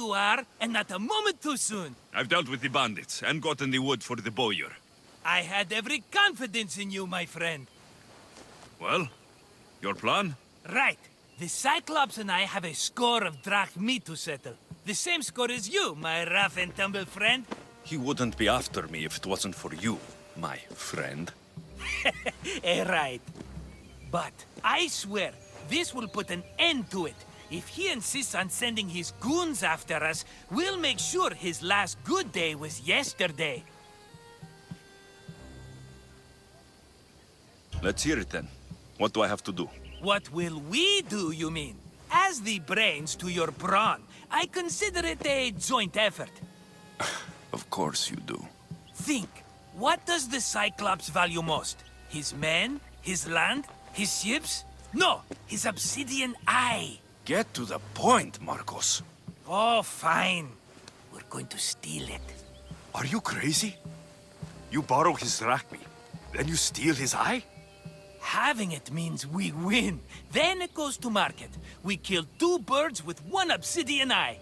you are, and not a moment too soon. I've dealt with the bandits and gotten the wood for the bowyer. I had every confidence in you, my friend. Well, your plan? Right. The Cyclops and I have a score of drachmi to settle. The same score as you, my rough and tumble friend. He wouldn't be after me if it wasn't for you, my friend. Right. But I swear, this will put an end to it. If he insists on sending his goons after us, we'll make sure his last good day was yesterday. Let's hear it then. What do I have to do? What will we do, you mean? As the brains to your brawn, I consider it a joint effort. Of course you do. Think, what does the Cyclops value most? His men? His land? His ships? No, his obsidian eye. Get to the point, Marcos. Oh, fine. We're going to steal it. Are you crazy? You borrow his drachmi, then you steal his eye? Having it means we win. Then it goes to market. We kill 2 birds with 1 obsidian eye.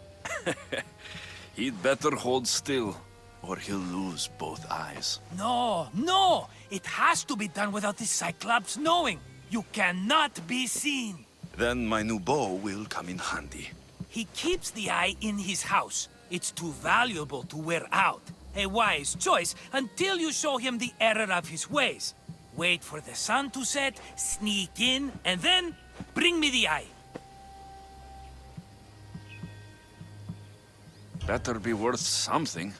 He'd better hold still, or he'll lose both eyes. No, no! It has to be done without the Cyclops knowing. You cannot be seen. Then my new bow will come in handy. He keeps the eye in his house. It's too valuable to wear out. A wise choice until you show him the error of his ways. Wait for the sun to set, sneak in, and then bring me the eye. Better be worth something.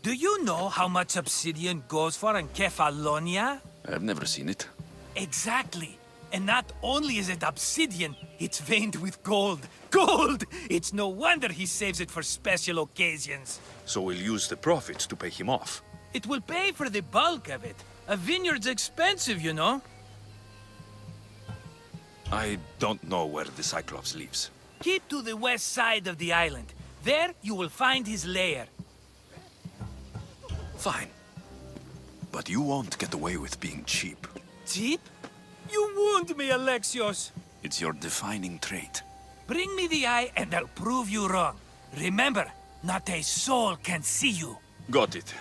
Do you know how much obsidian goes for in Kefalonia? I've never seen it. Exactly. And not only is it obsidian, it's veined with gold. Gold! It's no wonder he saves it for special occasions. So we'll use the profits to pay him off. It will pay for the bulk of it. A vineyard's expensive, you know. I don't know where the Cyclops lives. Keep to the west side of the island. There you will find his lair. Fine. But you won't get away with being cheap. Cheap? You wound me, Alexios. It's your defining trait. Bring me the eye and I'll prove you wrong. Remember, not a soul can see you. Got it.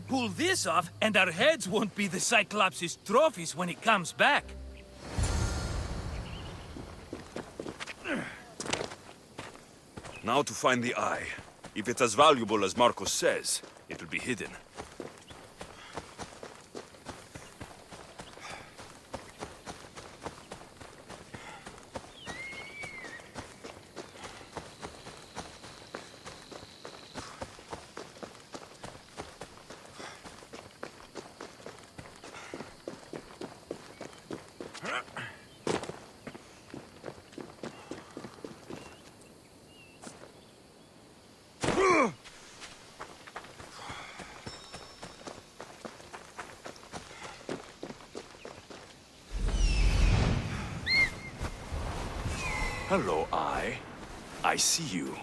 Pull this off, and our heads won't be the Cyclops' trophies when he comes back. Now to find the eye. If it's as valuable as Marcos says, it'll be hidden. Hello, Eye. I see you.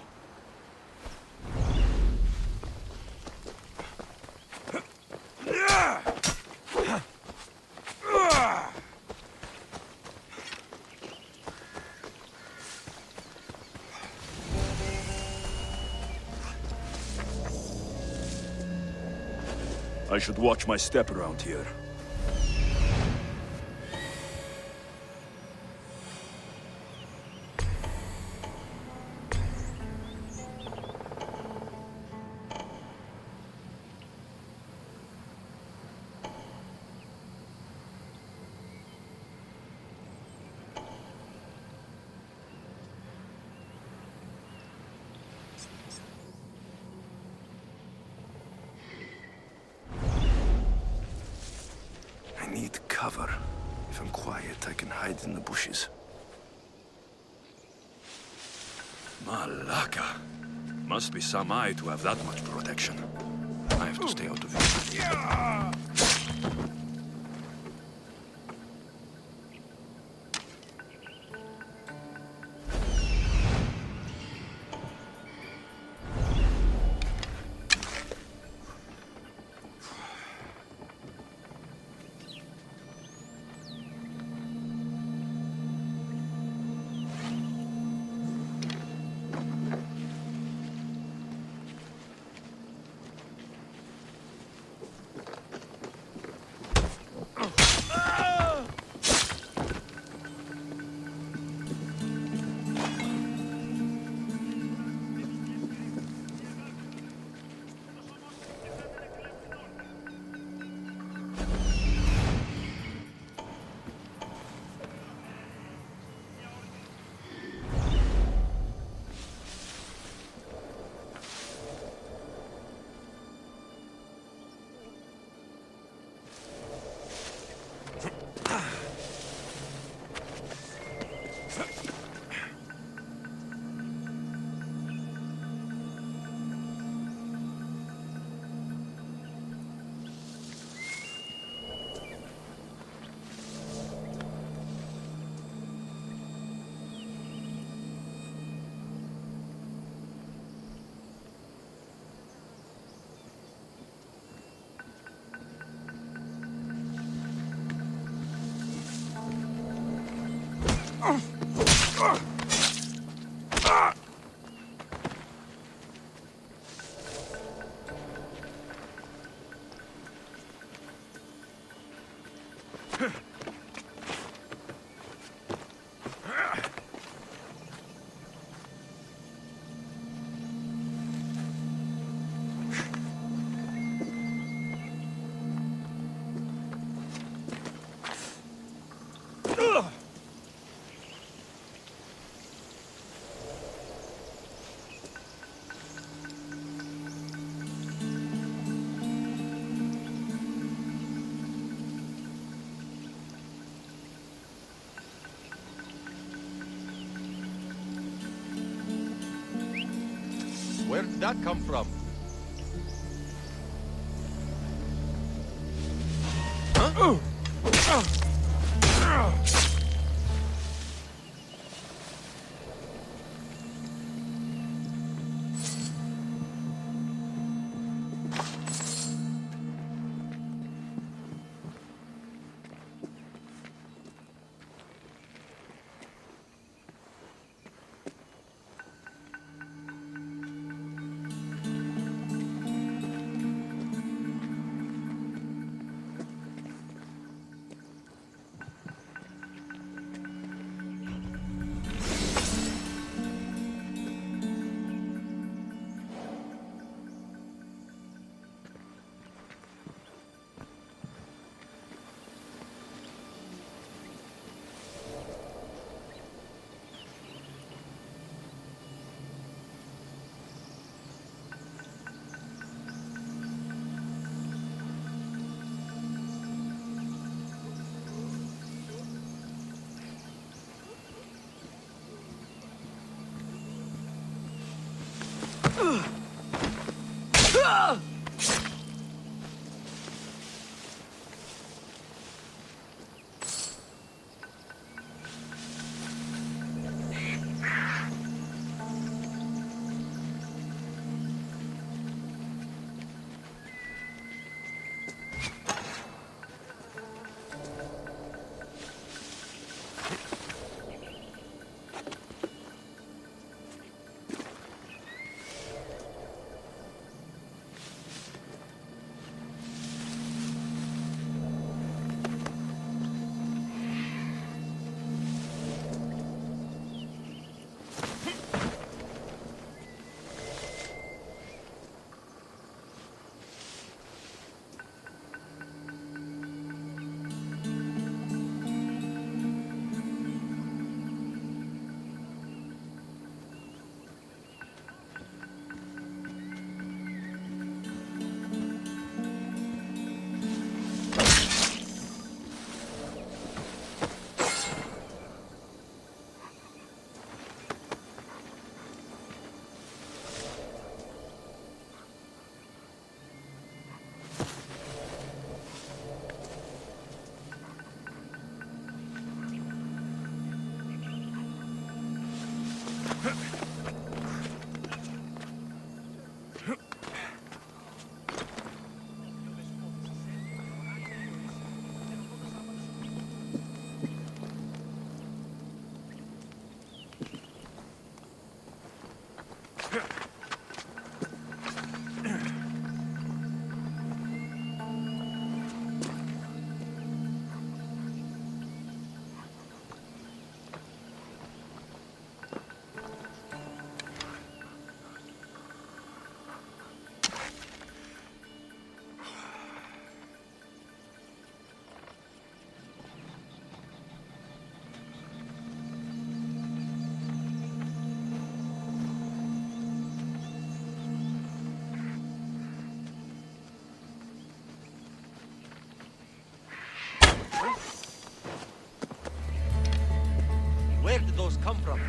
I should watch my step around here. I need cover. If I'm quiet, I can hide in the bushes. Malaka. Must be some eye to have that much protection. I have to stay out of view. Where did that come from? Where did those come from?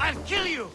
I'll kill you!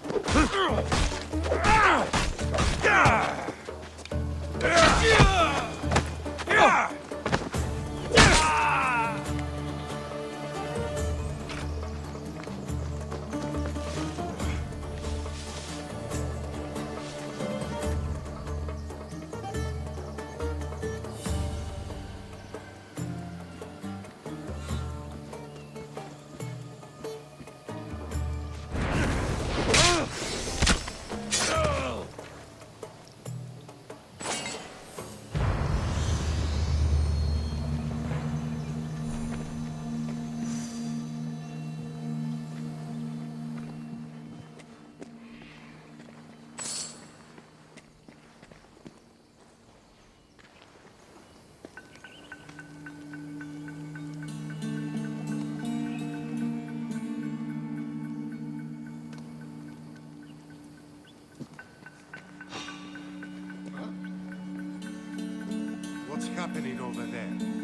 happening over there?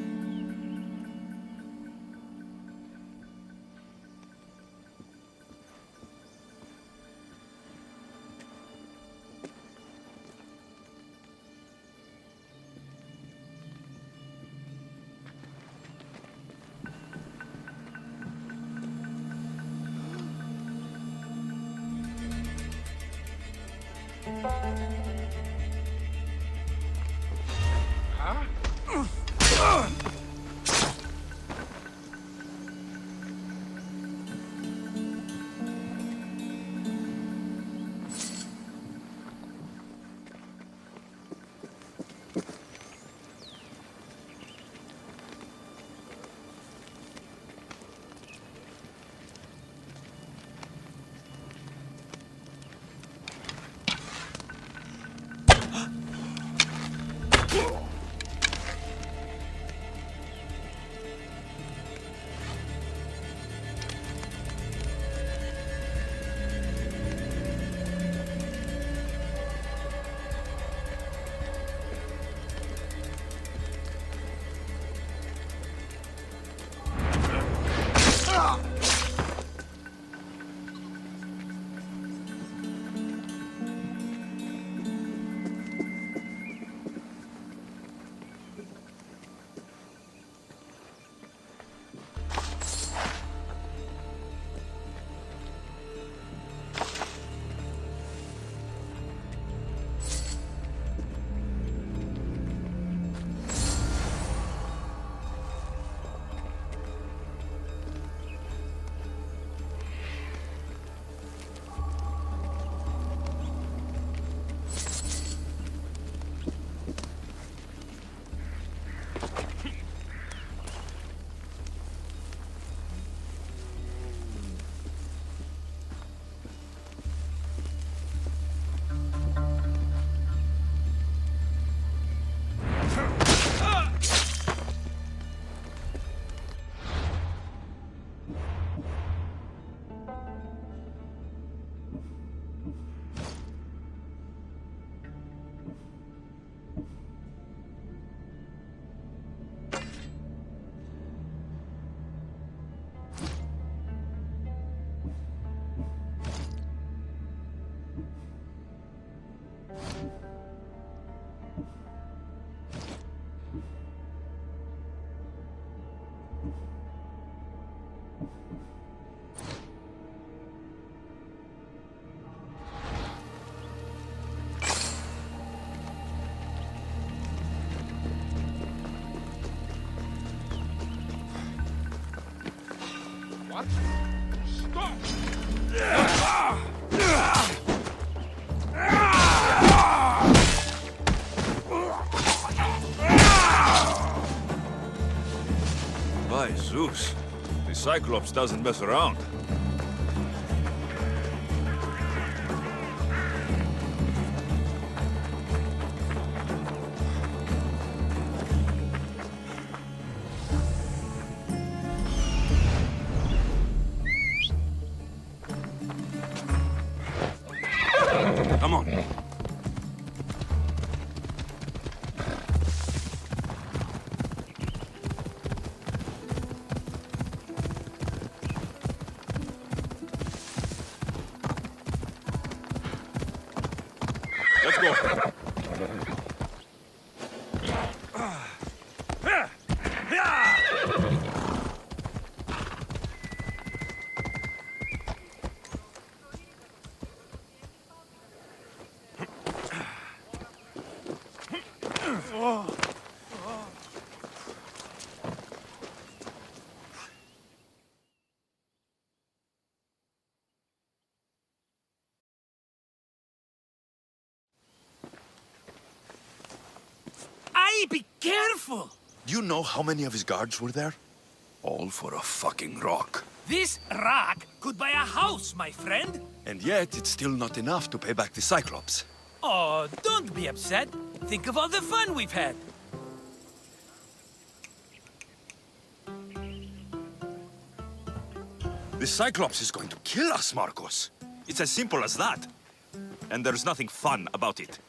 What? Stop! By Zeus, the Cyclops doesn't mess around. Come on. Let's go. Aye, be careful! Do you know how many of his guards were there? All for a fucking rock. This rock could buy a house, my friend. And yet, it's still not enough to pay back the Cyclops. Oh, don't be upset. Think of all the fun we've had. The Cyclops is going to kill us, Marcos. It's as simple as that. And there's nothing fun about it.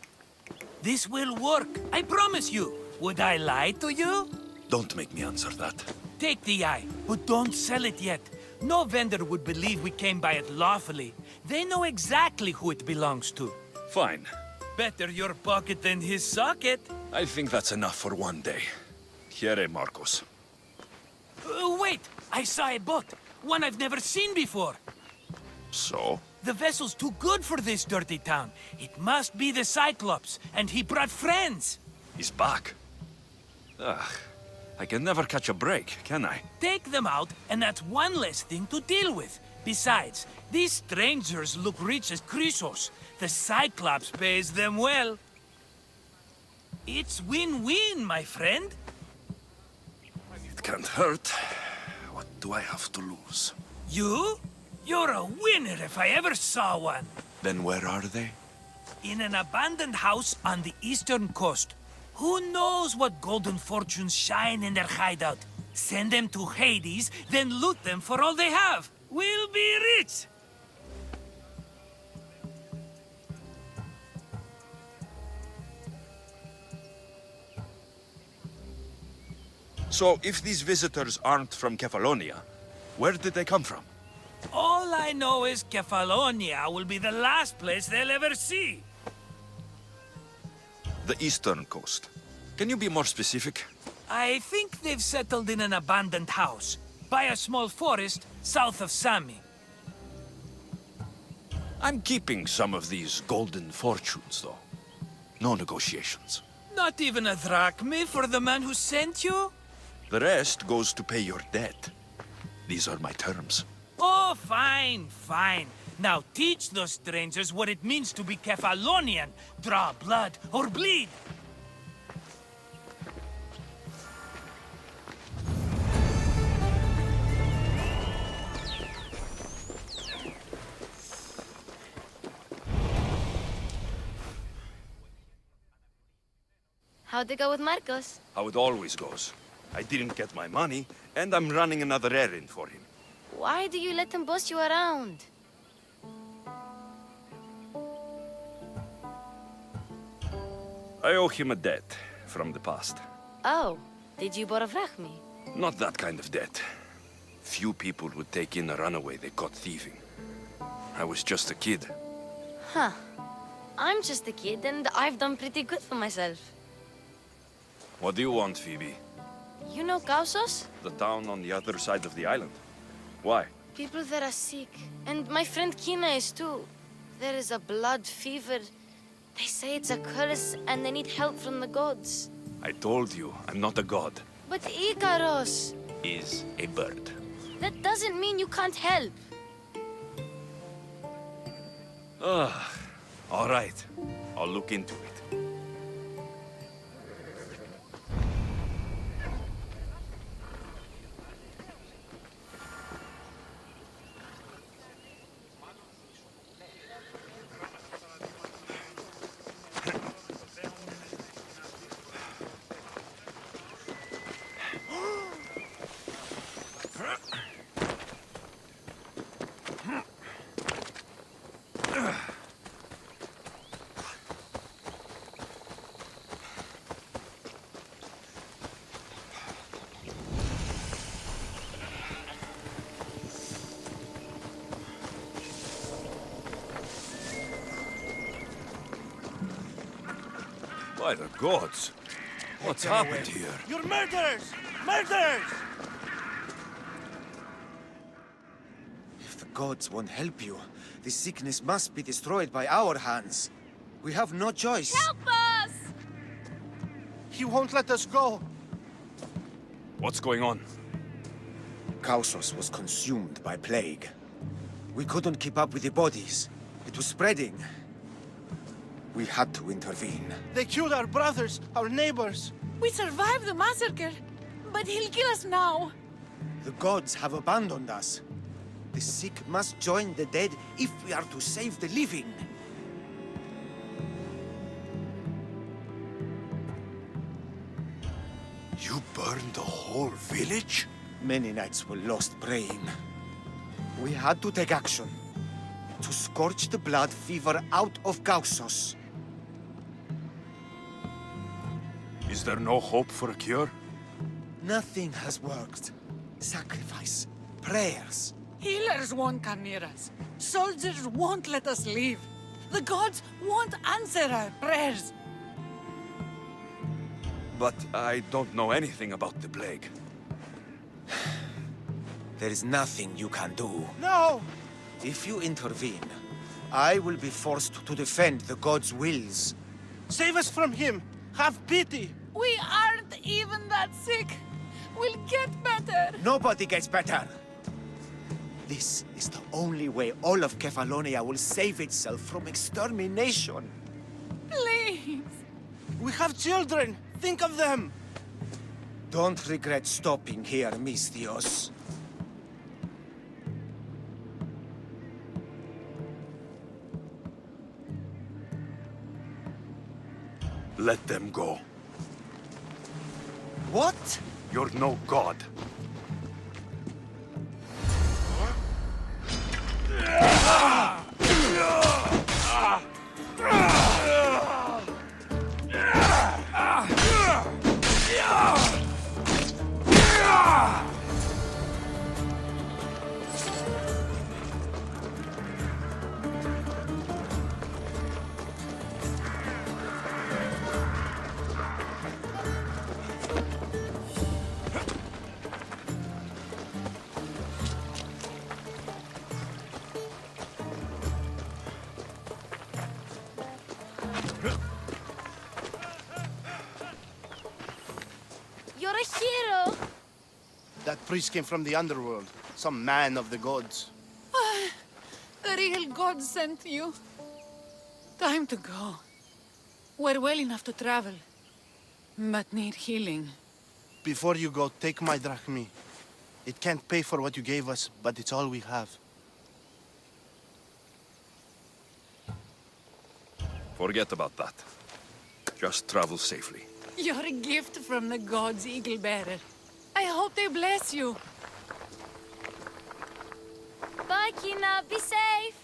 This will work, I promise you. Would I lie to you? Don't make me answer that. Take the eye, but don't sell it yet. No vendor would believe we came by it lawfully. They know exactly who it belongs to. Fine. Better your pocket than his socket. I think that's enough for one day. Here, Marcos. Wait! I saw a boat. One I've never seen before. So? The vessel's too good for this dirty town. It must be the Cyclops, and he brought friends. He's back. Ugh. I can never catch a break, can I? Take them out, and that's one less thing to deal with. Besides, these strangers look rich as Chrysos. The Cyclops pays them well. It's win-win, my friend. It can't hurt. What do I have to lose? You? You're a winner if I ever saw one. Then where are they? In an abandoned house on the eastern coast. Who knows what golden fortunes shine in their hideout? Send them to Hades, then loot them for all they have. We'll be rich! So, if these visitors aren't from Kefalonia, where did they come from? All I know is Kefalonia will be the last place they'll ever see. The eastern coast. Can you be more specific? I think they've settled in an abandoned house, by a small forest south of Sami. I'm keeping some of these golden fortunes, though. No negotiations. Not even a drachma for the man who sent you? The rest goes to pay your debt. These are my terms. Oh, fine, fine. Now teach those strangers what it means to be Kefalonian. Draw blood or bleed. How'd it go with Marcos? How it always goes. I didn't get my money, and I'm running another errand for him. Why do you let him boss you around? I owe him a debt from the past. Oh, did you borrow me? Not that kind of debt. Few people would take in a runaway they caught thieving. I was just a kid. Huh. I'm just a kid, and I've done pretty good for myself. What do you want, Phoebe? You know Kausos? The town on the other side of the island. Why? People there are sick, and my friend Kina is too. There is a blood fever. They say it's a curse, and they need help from the gods. I told you, I'm not a god. But Ikaros! Is a bird. That doesn't mean you can't help. All right. I'll look into it. By the gods! What's happened here? You're murderers! Murderers! If the gods won't help you, this sickness must be destroyed by our hands. We have no choice. Help us! He won't let us go. What's going on? Kausos was consumed by plague. We couldn't keep up with the bodies. It was spreading. We had to intervene. They killed our brothers, our neighbors. We survived the massacre, but he'll kill us now. The gods have abandoned us. The sick must join the dead if we are to save the living. You burned the whole village? Many nights were lost praying. We had to take action. To scorch the blood fever out of Kausos. Is there no hope for a cure? Nothing has worked. Sacrifice, prayers. Healers won't come near us. Soldiers won't let us leave. The gods won't answer our prayers. But I don't know anything about the plague. There is nothing you can do. No! If you intervene, I will be forced to defend the gods' wills. Save us from him! Have pity! We aren't even that sick. We'll get better. Nobody gets better! This is the only way all of Kefalonia will save itself from extermination. Please. We have children! Think of them! Don't regret stopping here, Misthios. Let them go. What? You're no god. You're a hero! That priest came from the underworld. Some man of the gods. The real god sent you. Time to go. We're well enough to travel, but need healing. Before you go, take my drachmi. It can't pay for what you gave us, but it's all we have. Forget about that. Just travel safely. You're a gift from the gods, Eagle Bearer. I hope they bless you. Bye, Kina. Be safe!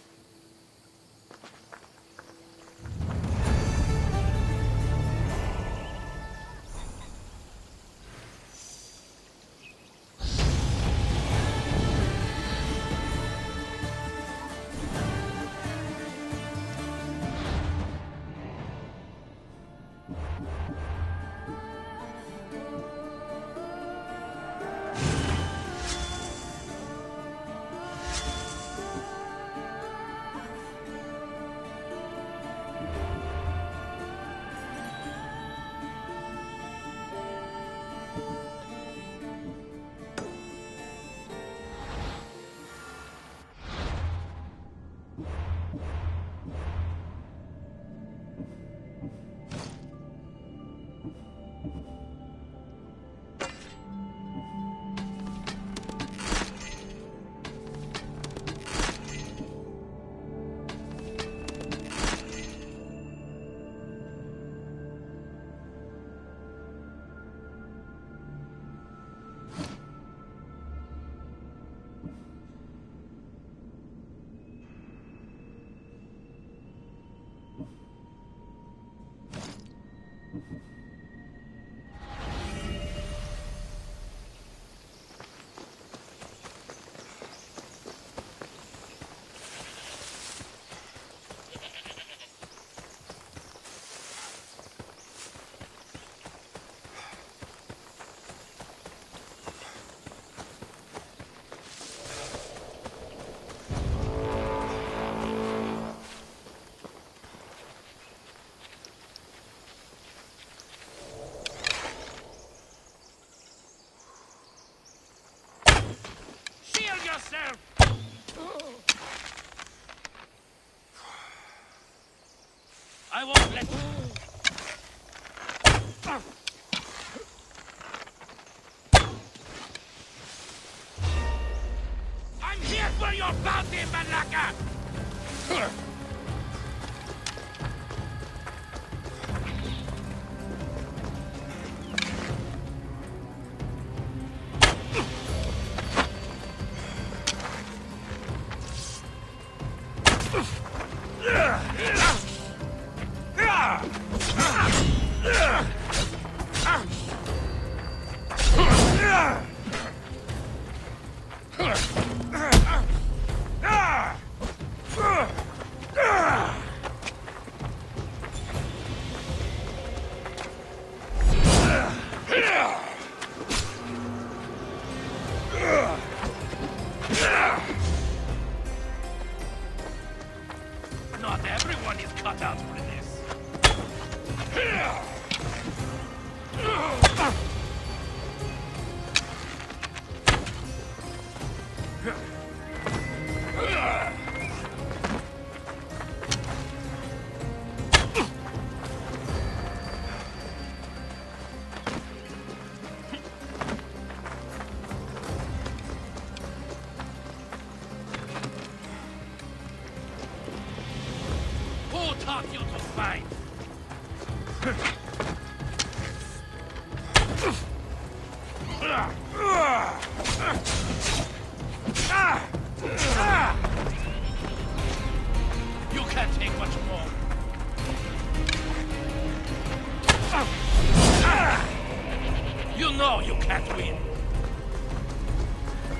know you can't win.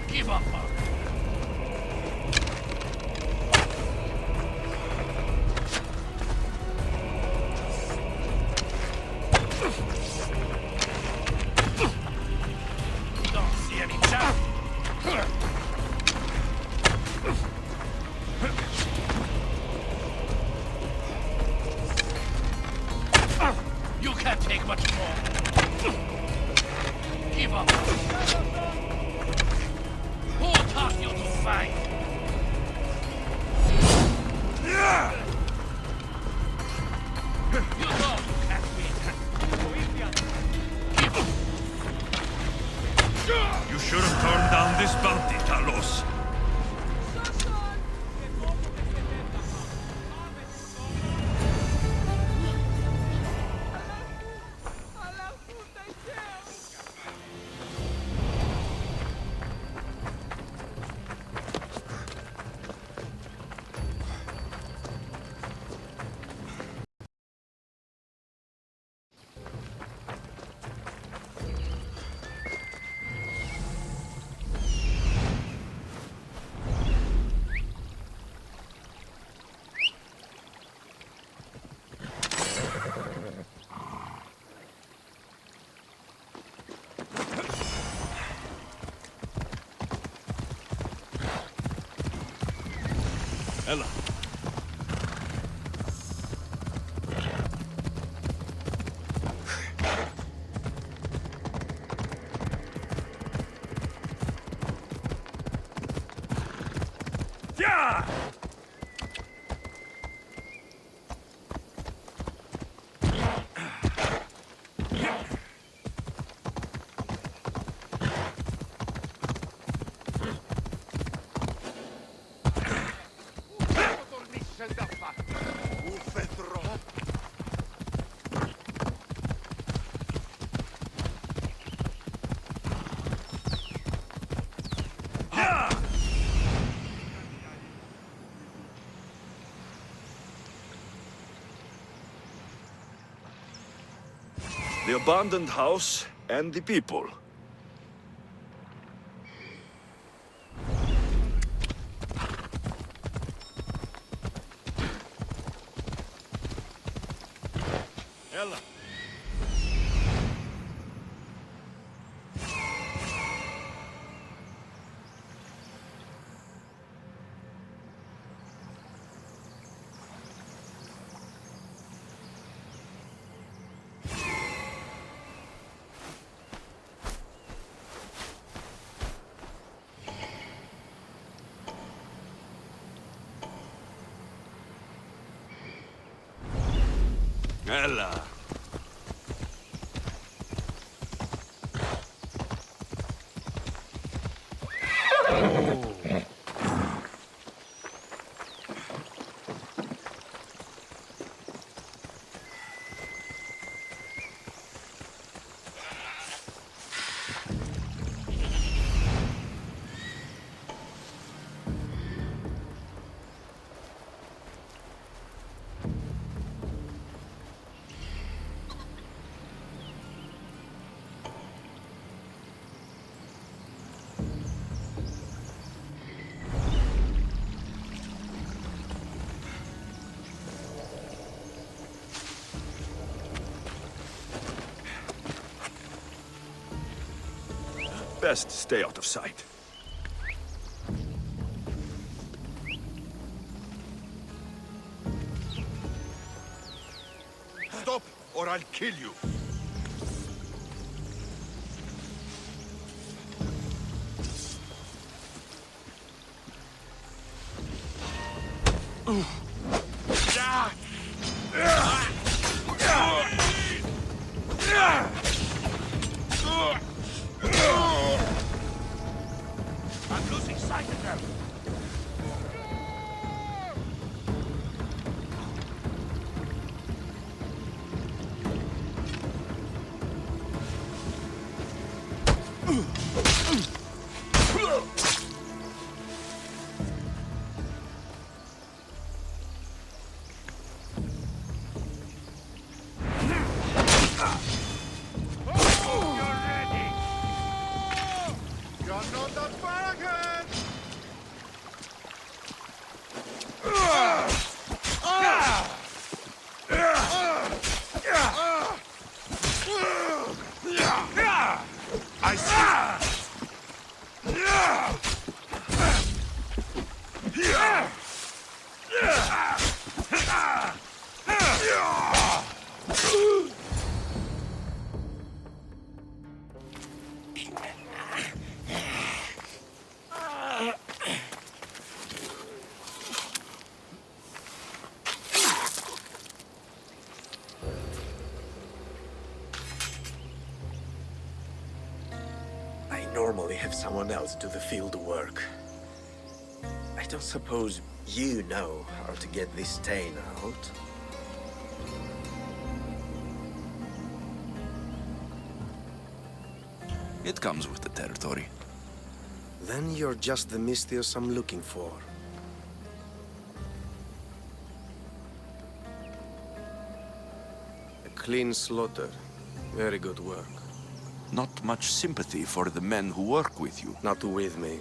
Give up on it. Don't see any chance. You can't take much more. Give up. Who taught you to fight? You know you can't win. Give up. You should have turned down this bounty, Talos. Ella. Yeah! The abandoned house and the people. Ella. Ella. Best stay out of sight. Stop, or I'll kill you. I'm losing sight of them. You're ready. I see. I normally have someone else do the field work. I don't suppose you know how to get this stain out. It comes with the territory. Then you're just the Mystios I'm looking for. A clean slaughter. Very good work. Not much sympathy for the men who work with you. Not with me.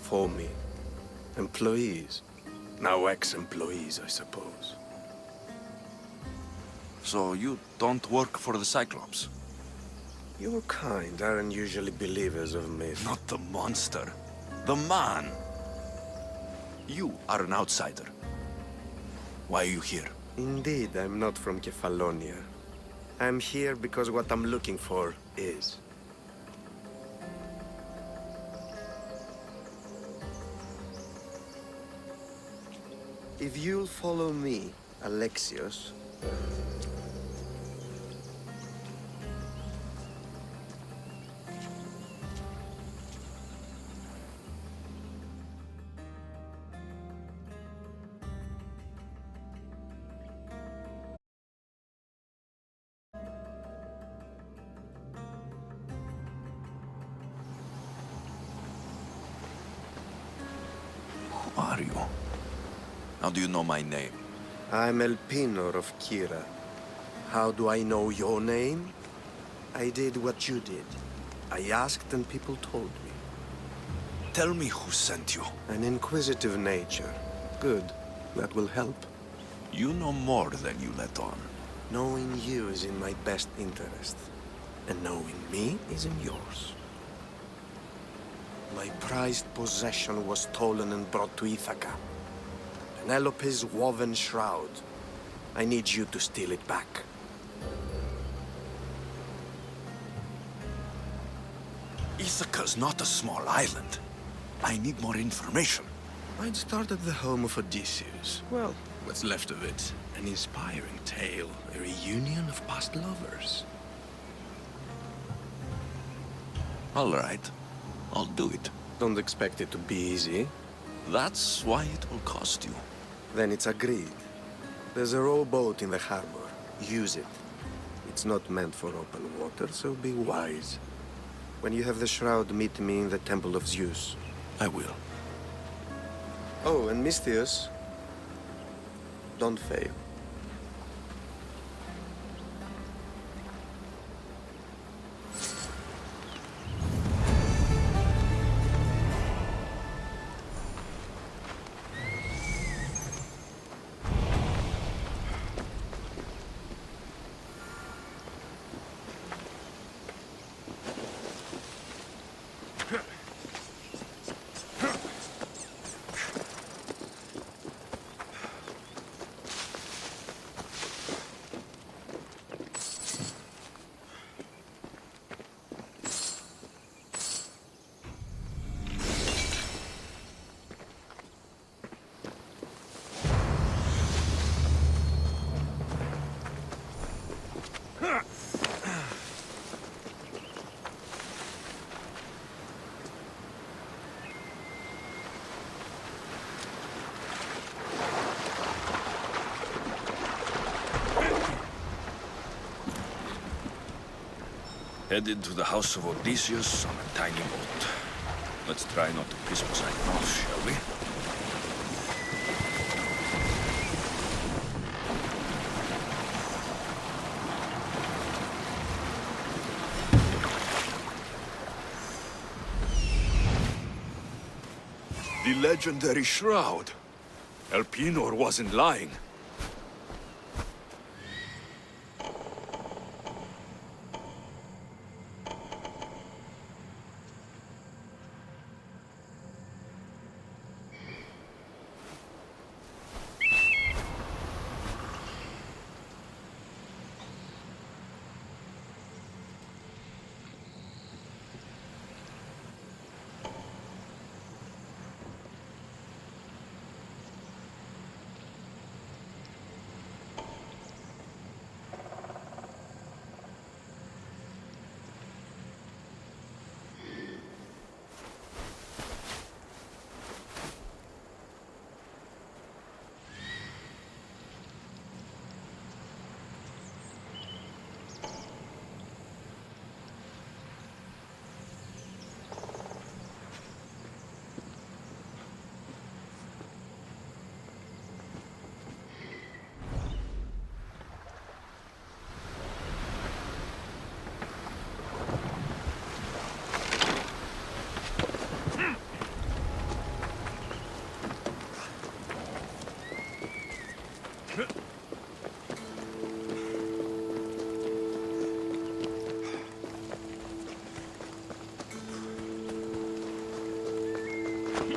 For me. Employees. Now ex-employees, I suppose. So you don't work for the Cyclops? Your kind aren't usually believers of myth. Not the monster. The man. You are an outsider. Why are you here? Indeed, I'm not from Kefalonia. I'm here because what I'm looking for is. If you'll follow me, Alexios... Who are you? How do you know my name? I'm Elpinor of Kira. How do I know your name? I did what you did. I asked and people told me. Tell me who sent you. An inquisitive nature. Good. That will help. You know more than you let on. Knowing you is in my best interest. And knowing me is in yours. My prized possession was stolen and brought to Ithaca. Penelope's woven shroud. I need you to steal it back. Ithaca's not a small island. I need more information. I'd start at the home of Odysseus. Well, what's left of it. An inspiring tale. A reunion of past lovers. All right. I'll do it. Don't expect it to be easy. That's why it will cost you. Then it's agreed. There's a rowboat in the harbor. Use it. It's not meant for open water, so be wise. When you have the shroud, meet me in the Temple of Zeus. I will. Oh, and Mystios, don't fail. Headed to the house of Odysseus on a tiny boat. Let's try not to piss Poseidon off, shall we? The legendary shroud. Elpinor wasn't lying.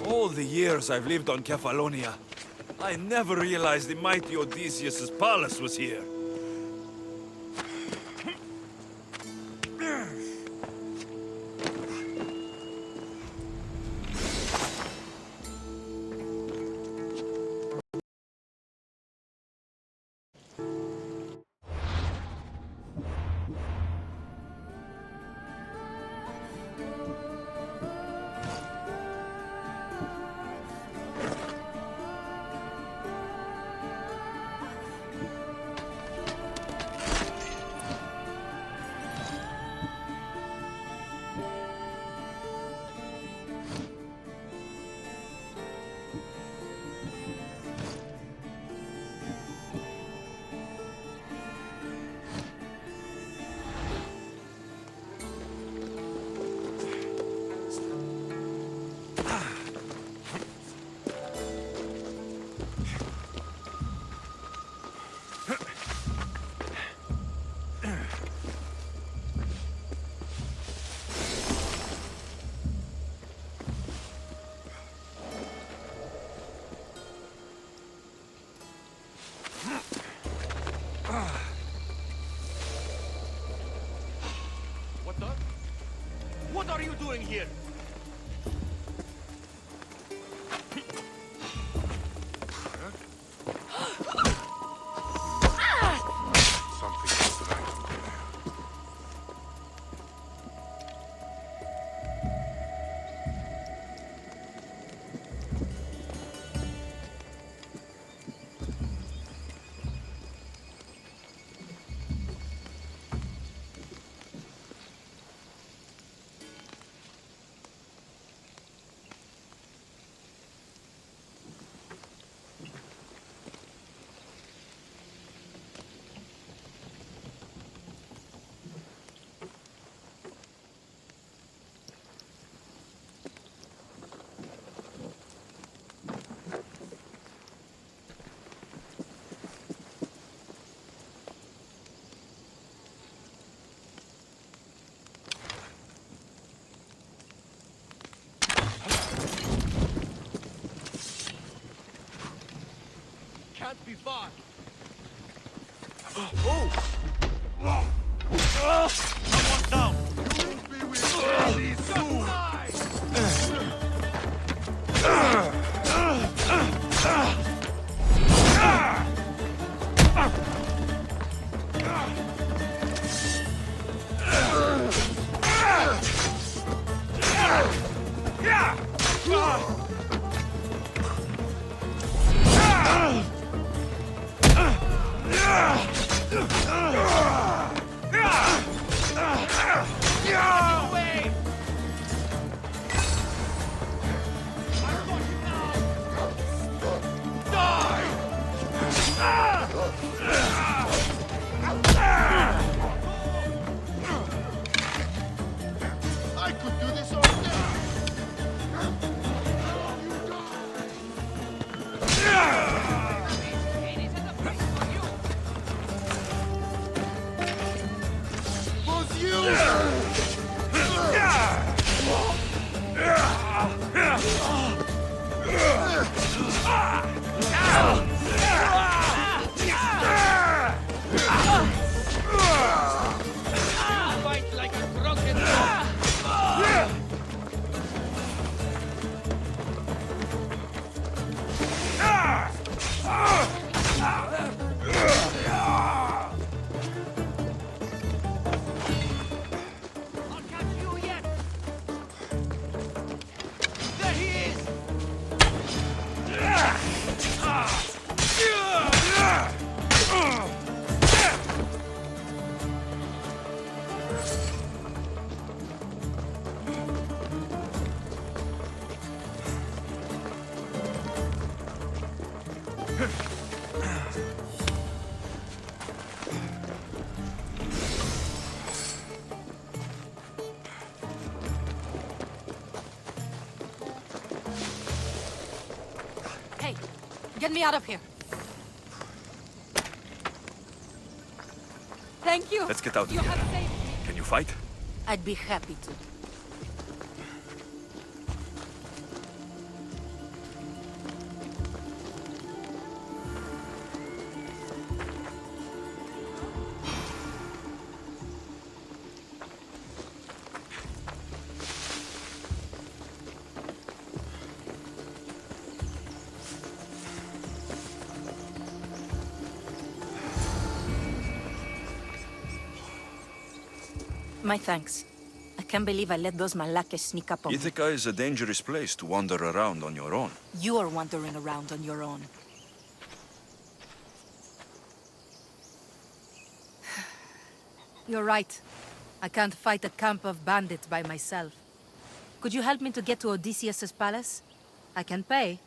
All the years I've lived on Kefalonia, I never realized the mighty Odysseus' palace was here. What are you doing here? Can't be far. Someone down. You will be with me soon. I could do this all day. Was you? Fight like a crocodile. I'll catch you yet. There he is. Hey, get me out of here. Thank you. Let's get out of You here. have saved me. Can you fight? I'd be happy to. My thanks. I can't believe I let those Malakas sneak up on me. Ithaca is a dangerous place to wander around on your own. You're wandering around on your own. You're right. I can't fight a camp of bandits by myself. Could you help me to get to Odysseus's palace? I can pay.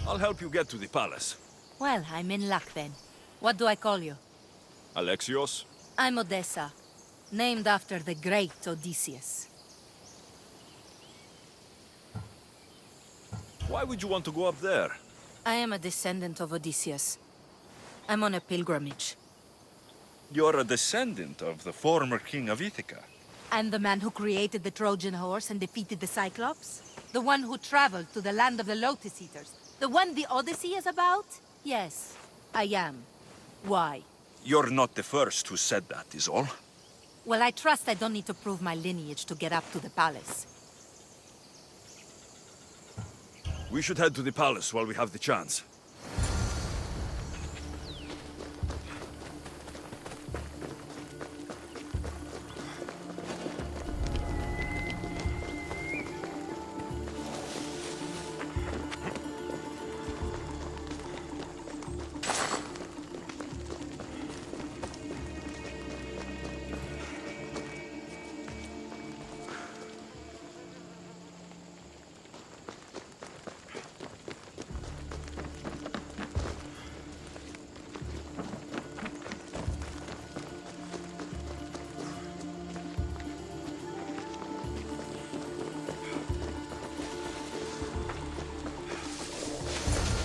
I'll help you get to the palace. Well, I'm in luck then. What do I call you? Alexios? I'm Odessa, named after the great Odysseus. Why would you want to go up there? I am a descendant of Odysseus. I'm on a pilgrimage. You're a descendant of the former king of Ithaca. And the man who created the Trojan horse and defeated the Cyclops? The one who traveled to the land of the Lotus Eaters? The one the Odyssey is about? Yes, I am. Why? You're not the first who said that, is all. Well, I trust I don't need to prove my lineage to get up to the palace. We should head to the palace while we have the chance.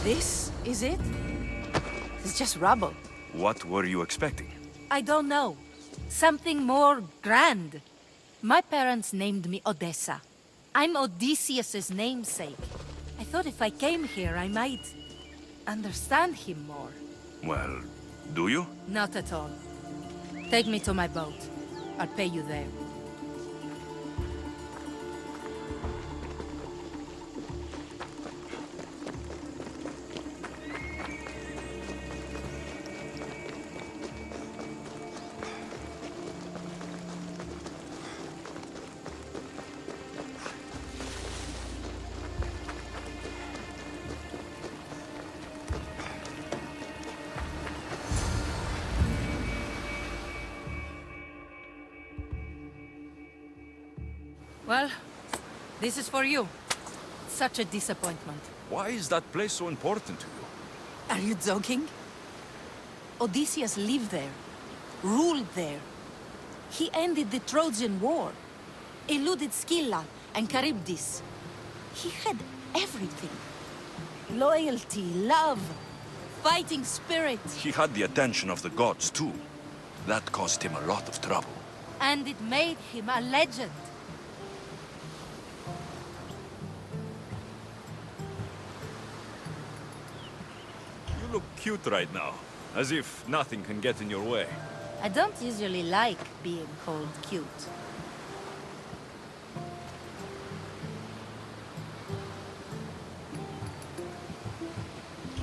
This is it? It's just rubble. What were you expecting? I don't know. Something more grand. My parents named me Odessa. I'm Odysseus's namesake. I thought if I came here, I might understand him more. Well, do you? Not at all. Take me to my boat. I'll pay you there. Well, this is for you. Such a disappointment. Why is that place so important to you? Are you joking? Odysseus lived there, ruled there. He ended the Trojan War, eluded Scylla and Charybdis. He had everything. Loyalty, love, fighting spirit. He had the attention of the gods, too. That caused him a lot of trouble. And it made him a legend. You look cute right now, as if nothing can get in your way. I don't usually like being called cute.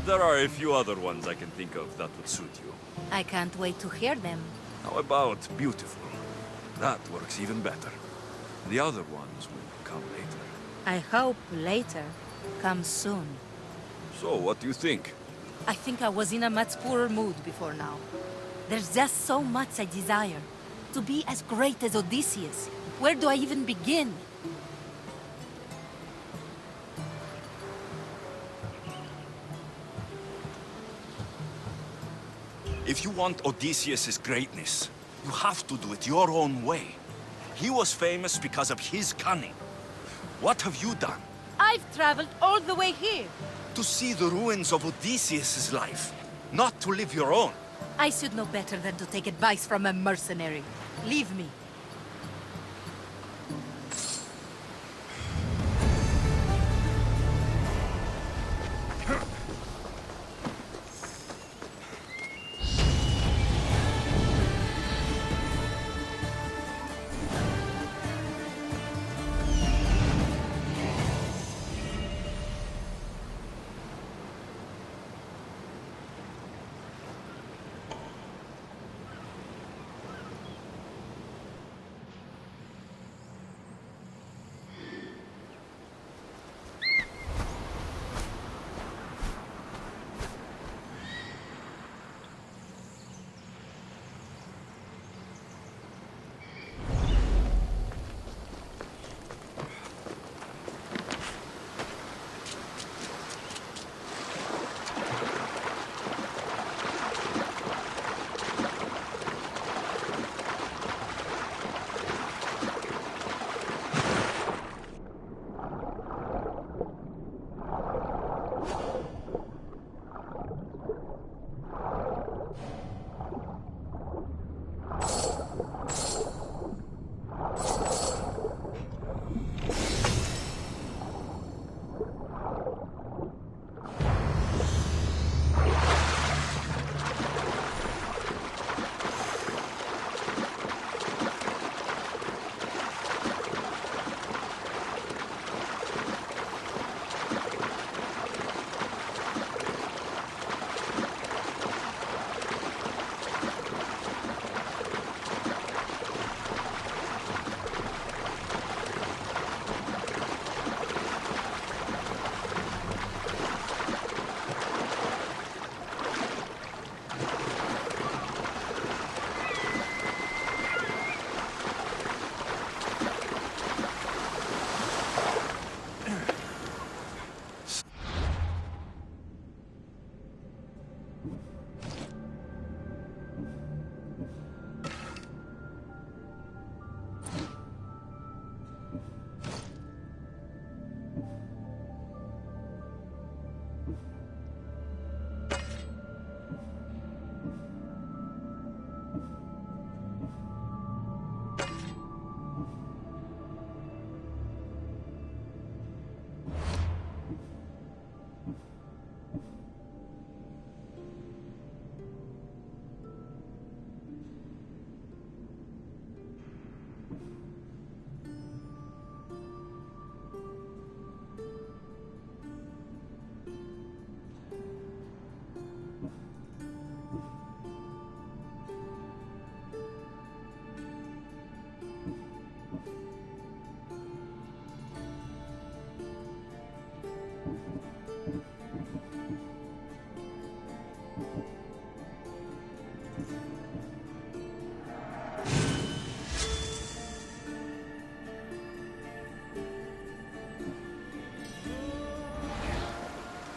There are a few other ones I can think of that would suit you. I can't wait to hear them. How about beautiful? That works even better. The other ones will come later. I hope later comes soon. So, what do you think? I think I was in a much poorer mood before now. There's just so much I desire. To be as great as Odysseus. Where do I even begin? If you want Odysseus' greatness, you have to do it your own way. He was famous because of his cunning. What have you done? I've traveled all the way here. To see the ruins of Odysseus' life, not to live your own. I should know better than to take advice from a mercenary. Leave me.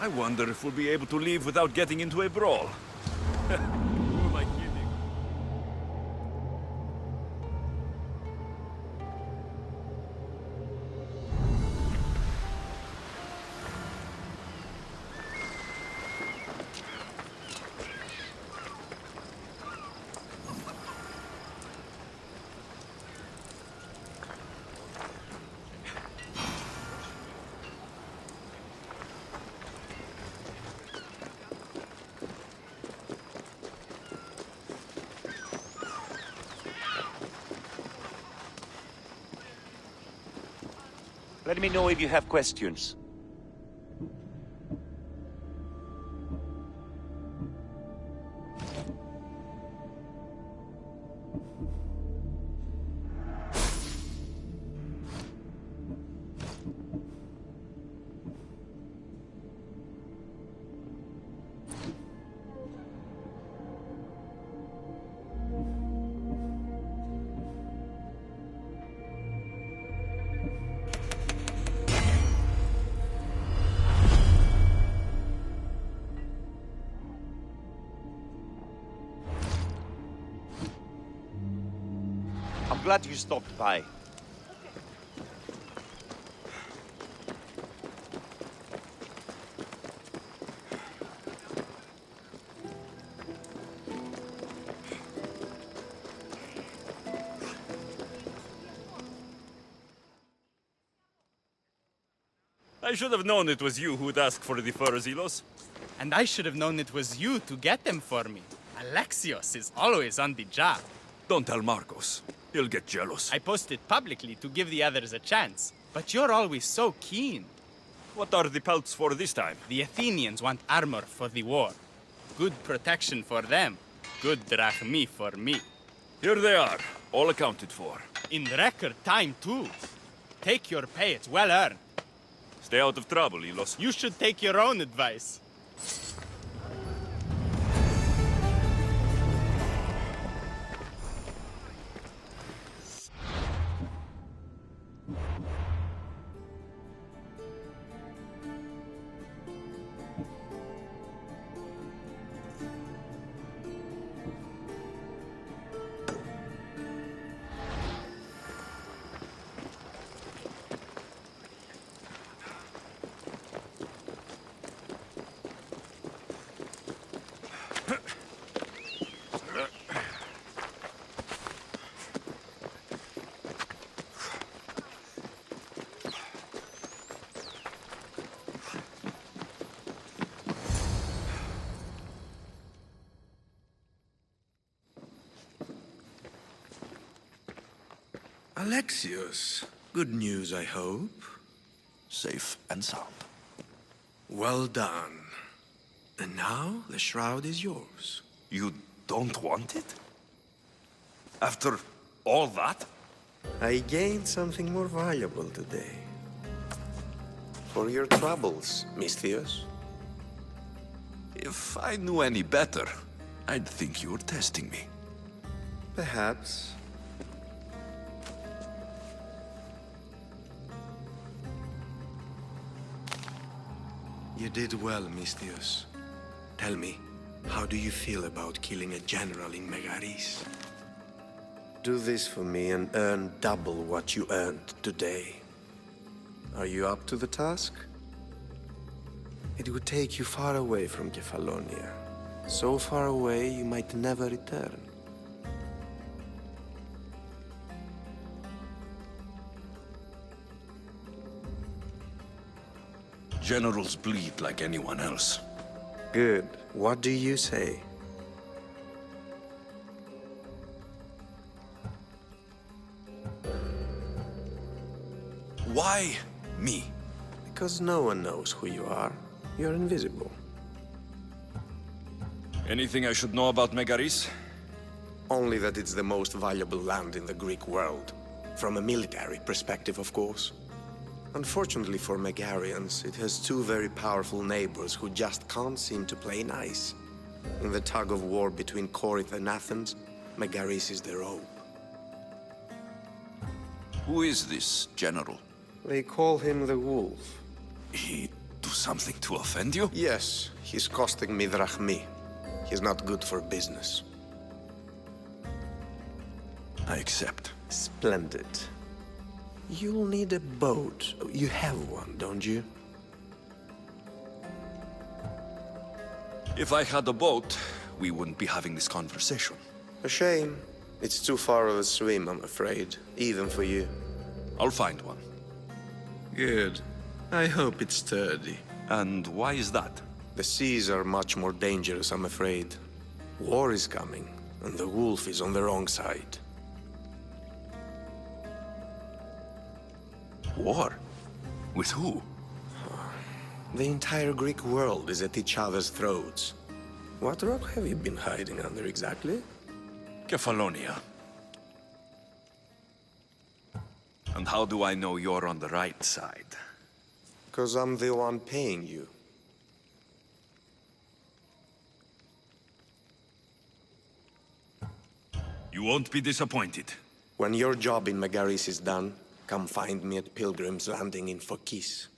I wonder if we'll be able to leave without getting into a brawl. Who am I kidding? Let me know if you have questions. I'm glad you stopped by. I should have known it was you who'd ask for the furs, Ilos. And I should have known it was you to get them for me. Alexios is always on the job. Don't tell Marcos. He'll get jealous. I posted publicly to give the others a chance, but you're always so keen. What are the pelts for this time? The Athenians want armor for the war. Good protection for them. Good drachmi for me. Here they are, all accounted for. In record time, too. Take your pay, it's well earned. Stay out of trouble, Ilos. You should take your own advice. Alexios, good news, I hope. Safe and sound. Well done. And now the shroud is yours. You don't want it? After all that? I gained something more valuable today. For your troubles, Misthios. If I knew any better, I'd think you were testing me. Perhaps. You did well, Misthios. Tell me, how do you feel about killing a general in Megaris? Do this for me and earn double what you earned today. Are you up to the task? It would take you far away from Kefalonia. So far away you might never return. Generals bleed like anyone else. Good. What do you say? Why me? Because no one knows who you are. You're invisible. Anything I should know about Megaris? Only that it's the most valuable land in the Greek world. From a military perspective, of course. Unfortunately for Megarians, it has two very powerful neighbors who just can't seem to play nice. In the tug-of-war between Corinth and Athens, Megaris is their hope. Who is this general? They call him the Wolf. He do something to offend you? Yes, he's costing me drachmi. He's not good for business. I accept. Splendid. You'll need a boat. You have one, don't you? If I had a boat, we wouldn't be having this conversation. A shame. It's too far of a swim, I'm afraid, even for you. I'll find one. Good. I hope it's sturdy. And why is that? The seas are much more dangerous, I'm afraid. War is coming, and the wolf is on the wrong side. War? With who? The entire Greek world is at each other's throats. What rock have you been hiding under exactly? Kefalonia. And how do I know you're on the right side? 'Cause I'm the one paying you. You won't be disappointed. When your job in Megaris is done, come find me at Pilgrim's Landing in Phokis.